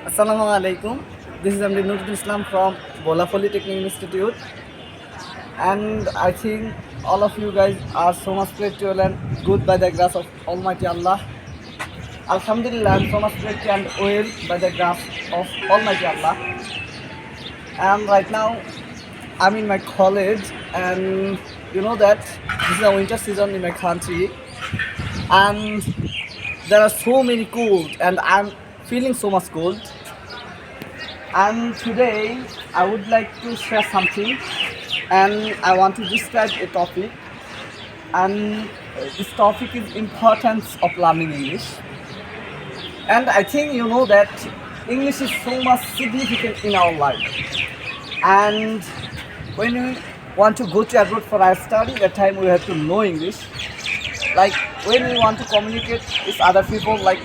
Assalamu alaikum. This is Amri Nurul Islam from Bola Polytechnic Institute, and I think all of you guys are so much spiritual and good by the grace of Almighty Allah. Alhamdulillah, I'm so much spiritual and well by the grace of Almighty Allah. And right now, I'm in my college, and you know that this is a winter season in my country, and there are so many cold, and I'm feeling so much cold. And today I would like to share something, and I want to describe a topic, and this topic is importance of learning English. And I think you know that English is so much significant in our life, and when we want to go to abroad for our study, that time we have to know English. Like when we want to communicate with other people, like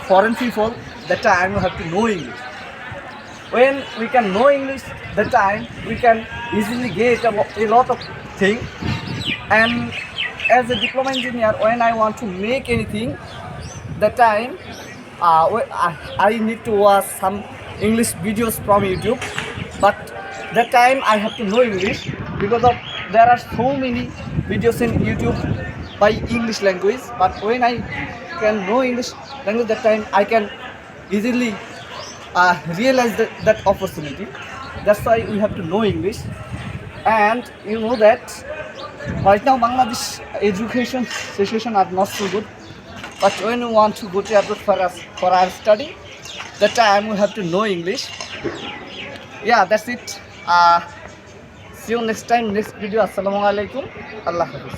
foreign people, that time we have to know English. When we can know English, that time we can easily get a lot of things. And as a diploma engineer, when I want to make anything, that time I need to watch some English videos from YouTube. But that time I have to know English because of there are so many videos in YouTube by English language. But when I can know English language, that time I can easily realize that opportunity. That's why we have to know English. And you know that right now Bangladesh education situation are not so good. But when we want to go to abroad for our study, that time we have to know English. Yeah, that's it. See you next time, next video. Assalamu alaikum. Allah Hafiz.